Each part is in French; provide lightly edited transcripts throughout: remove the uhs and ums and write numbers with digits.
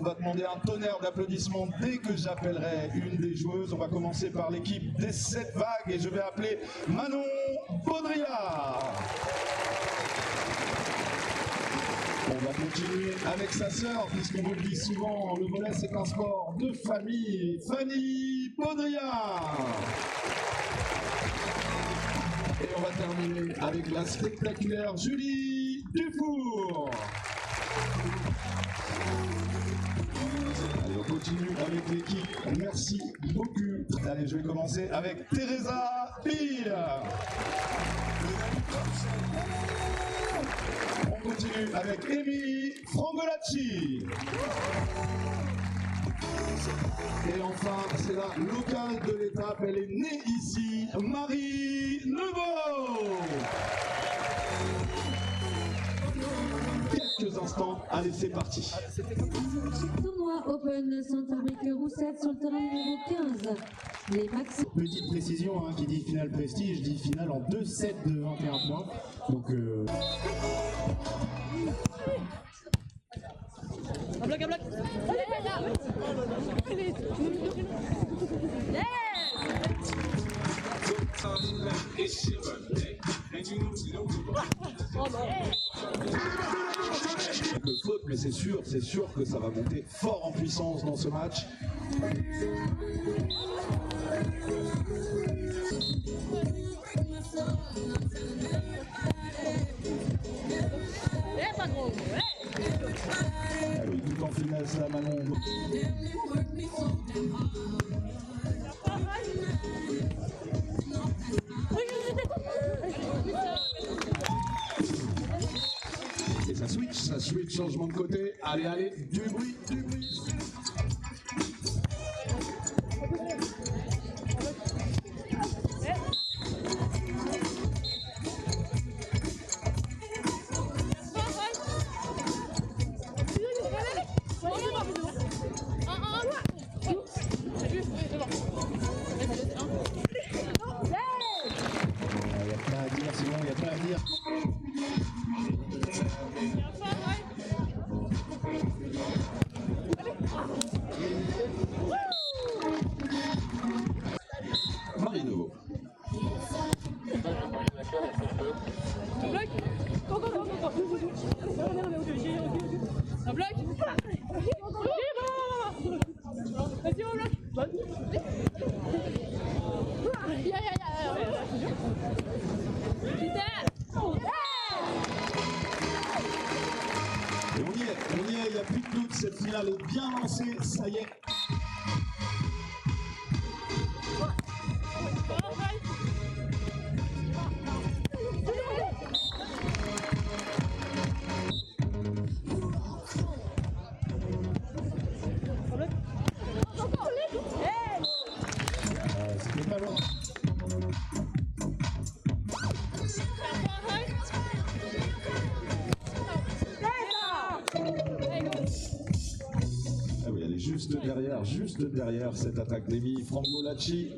va demander un tonnerre d'applaudissements dès que j'appellerai une des joueuses. On va commencer par l'équipe des 7 vagues et je vais appeler Manon Baudrillard. On va continuer avec sa sœur, puisqu'on vous le dit souvent, le volley c'est un sport de famille. Fanny Baudrillard. Et on va terminer avec la spectaculaire Julie Dufour. Allez, on continue avec l'équipe. Merci beaucoup. Allez, je vais commencer avec Teresa Pille. On continue avec Amy Frangolacci. Et enfin, c'est la locale de l'étape, elle est née ici, Marie Neveu. Quelques instants, allez c'est parti. Tournoi Open Centre-Brique Roussette sur le terrain numéro 15. Les maxi... Petite précision, hein, qui dit finale prestige, dit finale en 2 sets de 21 points. Donc Un bloc, un bloc. quelques fautes, mais c'est sûr que ça va monter fort en puissance dans ce match. Pas gros, Ah oui, tout en finesse la Manon. Et ça switch, changement de côté. Allez, allez, du bruit, du bruit. Marie Neveu. Un bloc. Vas-y, mon bloc. Et on y est, il n'y a plus de doute, cette finale est bien lancée, ça y est. C'était pas loin. Ah oui, elle est juste derrière cette attaque d'Amy Frangolacci.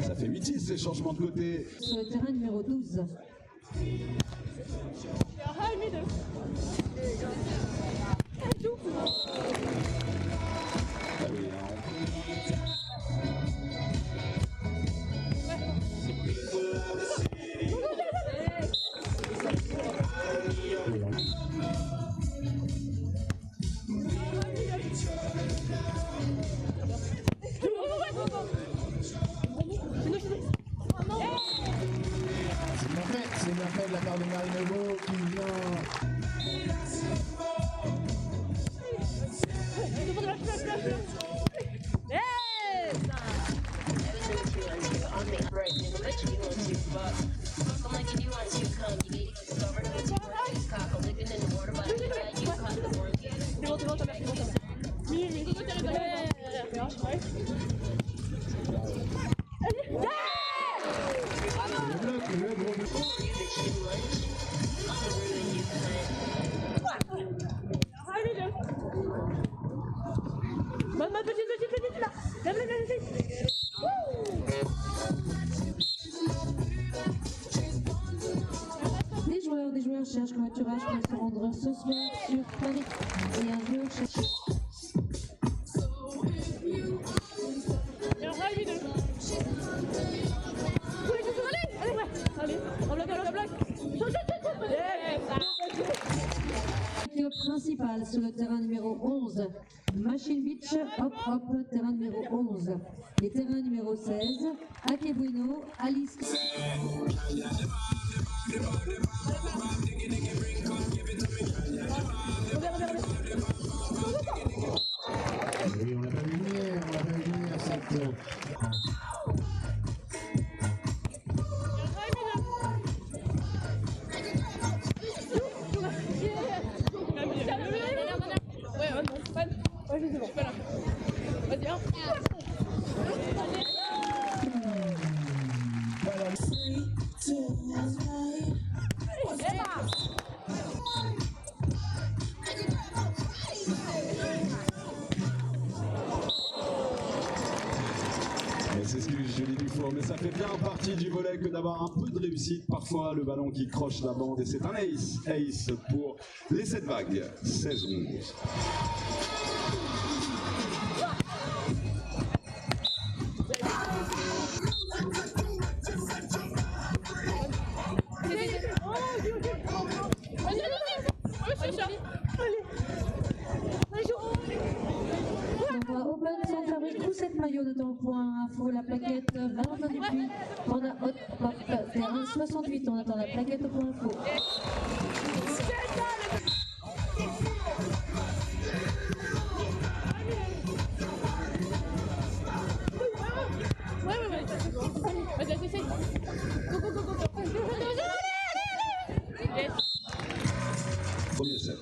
Ça fait 8-6 les changements de côté. Sur le terrain numéro 12. Ah oui, c'est bien fait de la part de Marie Neveu qui vient. Ma petite là. Des joueurs cherchent covoiturage pour se rendre ce soir sur Paris. Et un joueur cherche... Salle sur le terrain numéro 11. Machine Beach, hop hop, terrain numéro 11. Les terrains numéro 16, Akebueno, Alice. Oui, on l'a pas vu venir, cette... Vas-y, hein. C'est ce que je dis du fort, mais ça fait bien partie du volet que d'avoir un peu de réussite. Parfois, le ballon qui croche la bande, et c'est un ace. Ace pour les 7 vagues. 16-11. Open sans fabrique ou 7 maillots de ton point info, la plaquette Valentin Dupuis. On a hot pop terrain 68, on attend la plaquette au point info. Vas-y, essaye. Go, go, go, go. Yes. Premier set.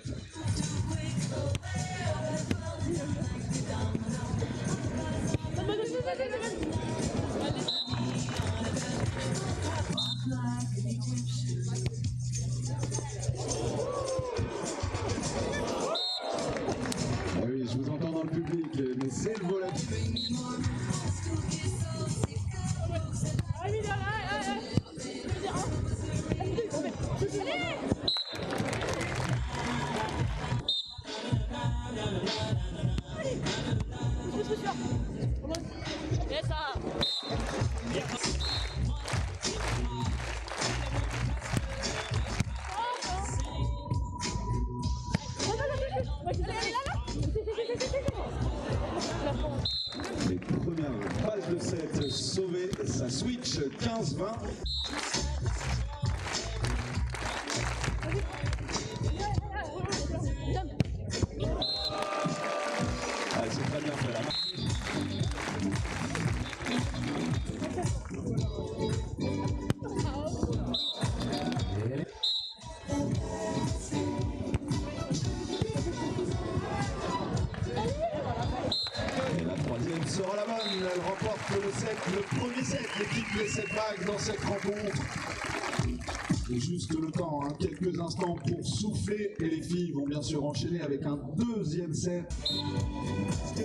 Ah oui, je vous entends dans le public, mais c'est le volet. Les premières pages de set sauvées, ça switch 15-20. Ah, c'est très bien fait là. Et la troisième sera la bonne. Elle remporte le premier set. L'équipe des 7 vagues dans cette rencontre. Et juste le temps, hein, quelques instants pour souffler. Et les filles vont bien sûr enchaîner avec un deuxième set. Et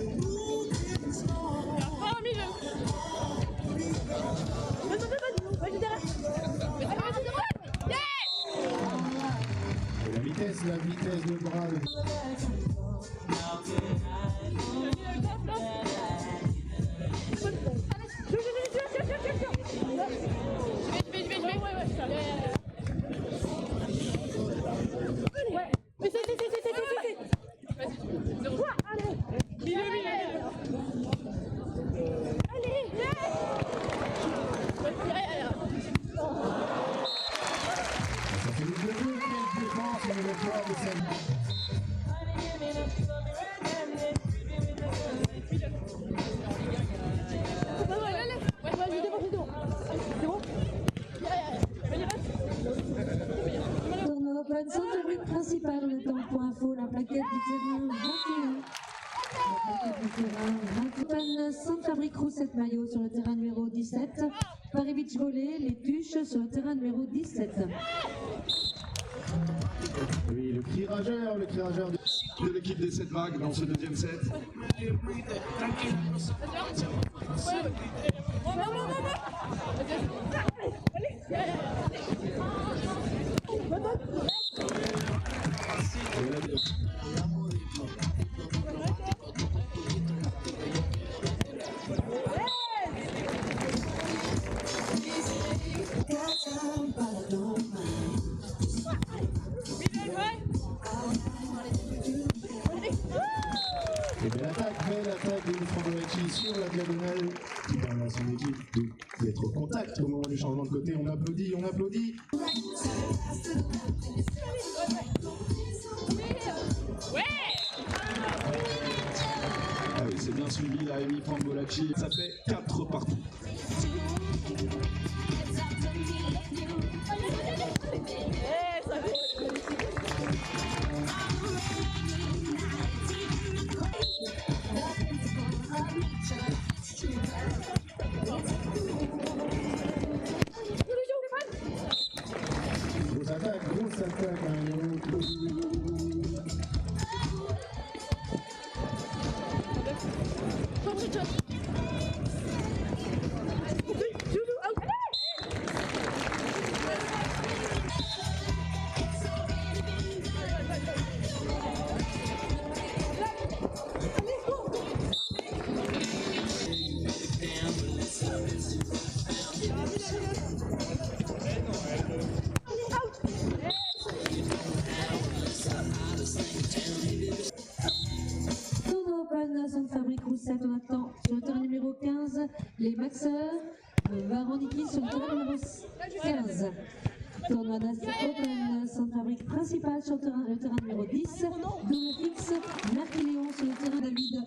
la vitesse de bras. Ça fait le deuxième défense, on est d'accord de celle. Tournoi Open sans fabrique principal, on attend le point info, la plaquette du terrain 21. La plaquette du terrain 21. Sans fabrique roue 7 maillots sur le terrain numéro 17. Paris Beach Volley, les tuches sur le terrain numéro 17. Oui, le cri rageur De l'équipe des 7 vagues dans ce deuxième set. Et belle attaque de Frangolacci sur la diagonale qui permet à son équipe d'être au contact au moment du changement de côté. On applaudit, on applaudit. Ah oui, c'est bien suivi là, Amy Frangolacci. Ça fait 4 partout. Grosse attaque, Centre Fabrique Roussette, on attend sur le terrain numéro 15 les Maxeurs, Varoniki sur le terrain numéro 15. Tournoi Open Centre Fabrique principal sur le terrain numéro 10. Double fixe, Mercurion sur le terrain David.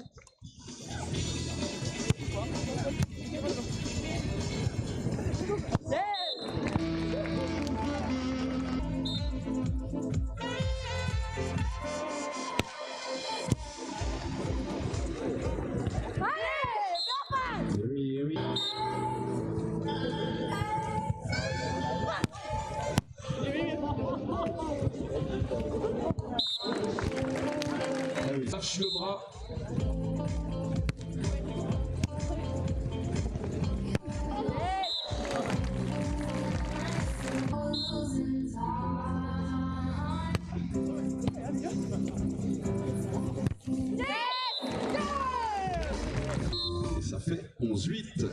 Lâche le bras. Et ça fait 11-8.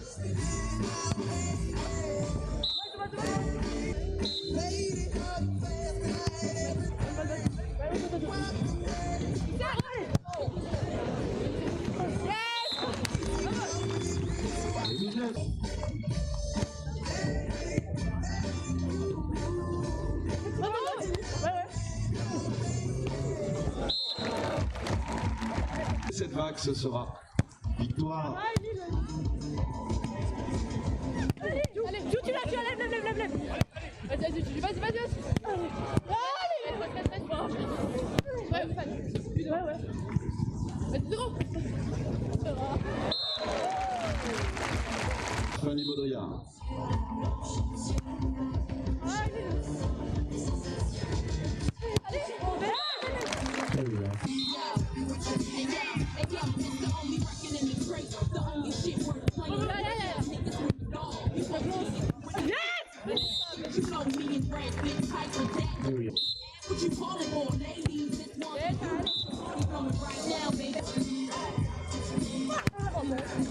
Cette vague, ce sera victoire. Allez, tu l'as, lève. Vas-y. Allez, ouais. Vas-y, zéro. Fanny Baudrillard.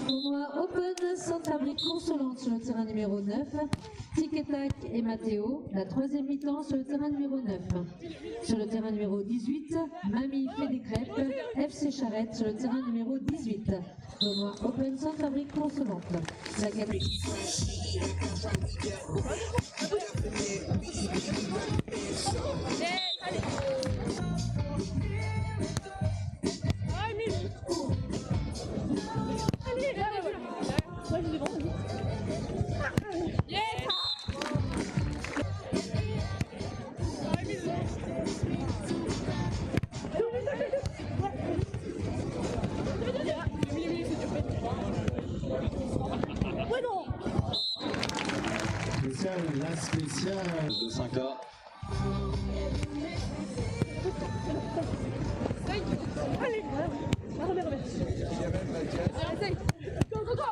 Tournoi Open Centre Fabrique Consolante sur le terrain numéro 9. Tic et Tac et Mathéo, la troisième mi-temps sur le terrain numéro 9. Sur le terrain numéro 18, Mamie fait des crêpes, FC Charrette sur le terrain numéro 18. Tournoi Open Centre Fabrique Consolante. La catégorie. La spéciale de 5A. Allez, remets. Essaye. Go.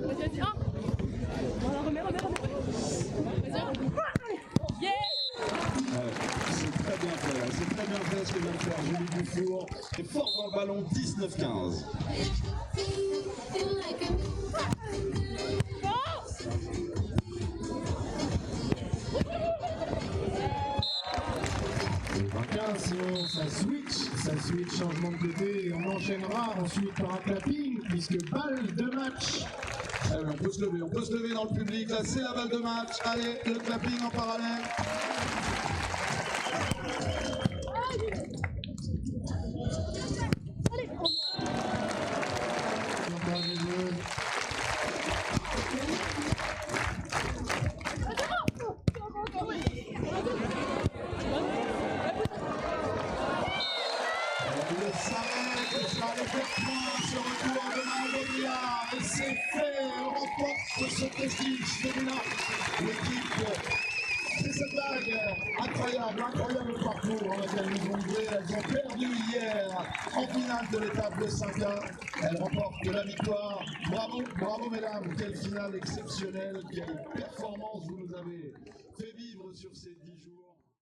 Vas-y, un. Voilà, remets. Vas-y. ce que vient de faire Julie Dufour. Et fort dans le ballon, 19-15. Ça switch, changement de côté et on enchaînera ensuite par un clapping puisque balle de match. Allez, on peut se lever dans le public, là c'est la balle de match. Allez, le clapping en parallèle. Et c'est fait, on remporte ce prestige féminin. L'équipe fait cette bague. Incroyable parcours en laquelle nous ont joué. Elles ont perdu hier en finale de l'étape de 5A. Elles remportent la victoire. Bravo mesdames, quelle finale exceptionnelle, quelle performance vous nous avez fait vivre sur ces